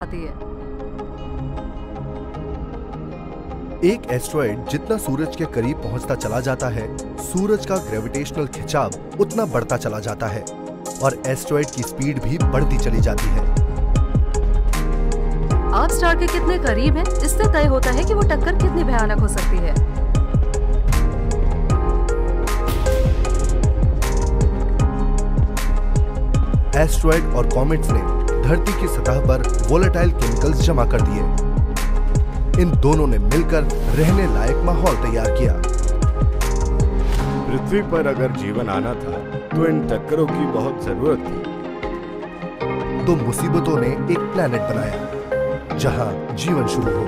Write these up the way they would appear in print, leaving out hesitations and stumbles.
आती है। एक एस्ट्रॉयड जितना सूरज के करीब पहुंचता चला जाता है, सूरज का ग्रेविटेशनल खिंचाव उतना बढ़ता चला जाता है और एस्ट्रॉयड की स्पीड भी बढ़ती चली जाती है। आप स्टार के कितने करीब हैं, इससे तय होता है कि वो टक्कर कितनी भयानक हो सकती है। एस्ट्रॉयड और कॉमेट्स ने धरती की सतह पर वोलेटाइल केमिकल्स जमा कर दिए। इन दोनों ने मिलकर रहने लायक माहौल तैयार किया। पृथ्वी पर अगर जीवन आना था तो इन टक्करों की बहुत जरूरत थी। तो मुसीबतों ने एक प्लेनेट बनाया जहां जीवन शुरू हो।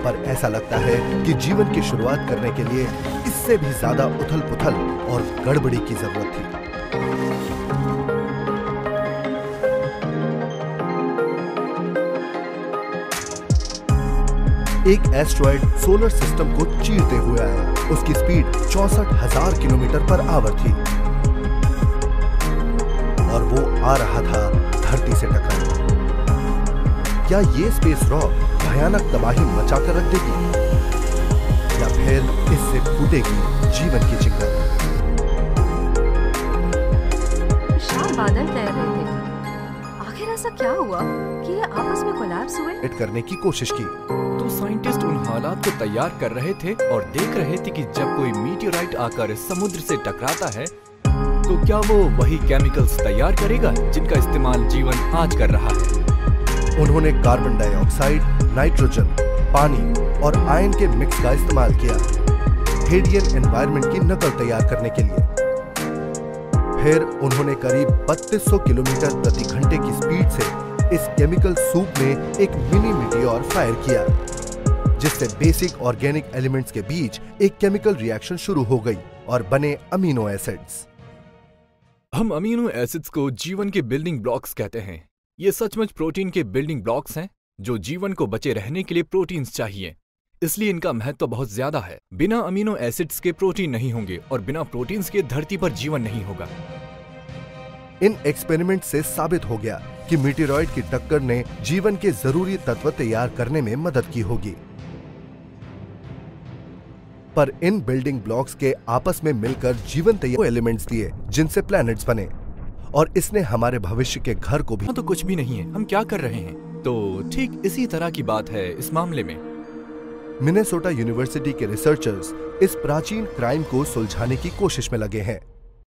पर ऐसा लगता है कि जीवन की शुरुआत करने के लिए इससे भी ज्यादा उथल-पुथल और गड़बड़ी की जरूरत थी। एक एस्ट्रॉयड सोलर सिस्टम को चीरते हुए आया। उसकी स्पीड 64,000 किलोमीटर पर आवर थी और वो आ रहा था धरती से टकराने। क्या ये स्पेस रॉक भयानक तबाही मचाकर रख देगी या फिर इससे फूटेगी जीवन की चिंगारी? विशाल बादल तैर रहे थे। आखिर ऐसा क्या हुआ कि ये आपस में कोलैप्स हुए? हिट करने की कोशिश की तो साइंटिस्ट उन हालात को तैयार कर रहे थे और देख रहे थे कि जब कोई मीटियोराइट आकर समुद्र से टकराता है तो क्या वो वही केमिकल्स तैयार करेगा जिनका इस्तेमाल जीवन आज कर रहा है। उन्होंने कार्बन डाइऑक्साइड, नाइट्रोजन, पानी और आयन के मिक्स का इस्तेमाल किया हेडियन एनवायरनमेंट की नकल तैयार करने के लिए। फिर उन्होंने करीब 3200 किलोमीटर प्रति घंटे की स्पीड से इस केमिकल सूप में एक मिनी मीटियोर फायर किया, जिससे बेसिक ऑर्गेनिक एलिमेंट्स के बीच एक केमिकल रिएक्शन शुरू हो गई और बने अमीनो एसिड्स। हम अमीनो एसिड्स को जीवन के बिल्डिंग ब्लॉक्स कहते हैं। ये सचमुच प्रोटीन के बिल्डिंग ब्लॉक्स हैं जो जीवन को बचे रहने के लिए प्रोटीन्स चाहिए, इसलिए इनका महत्व बहुत ज्यादा है। बिना अमीनो एसिड्स के प्रोटीन नहीं होंगे और बिना प्रोटीन्स के धरती पर जीवन नहीं होगा। इन एक्सपेरिमेंट से साबित हो गया कि मीटियोराइट की टक्कर ने जीवन के जरूरी तत्व तैयार करने में मदद की होगी। पर इन बिल्डिंग ब्लॉक्स के आपस में मिलकर जीवन तैयार एलिमेंट्स दिए जिनसे प्लैनेट्स बने, और इसने हमारे भविष्य के घर को भी तो कुछ भी नहीं है, हम क्या कर रहे हैं। तो ठीक इसी तरह की बात है इस मामले में। मिनेसोटा यूनिवर्सिटी के रिसर्चर्स इस प्राचीन क्राइम को सुलझाने की कोशिश में लगे हैं।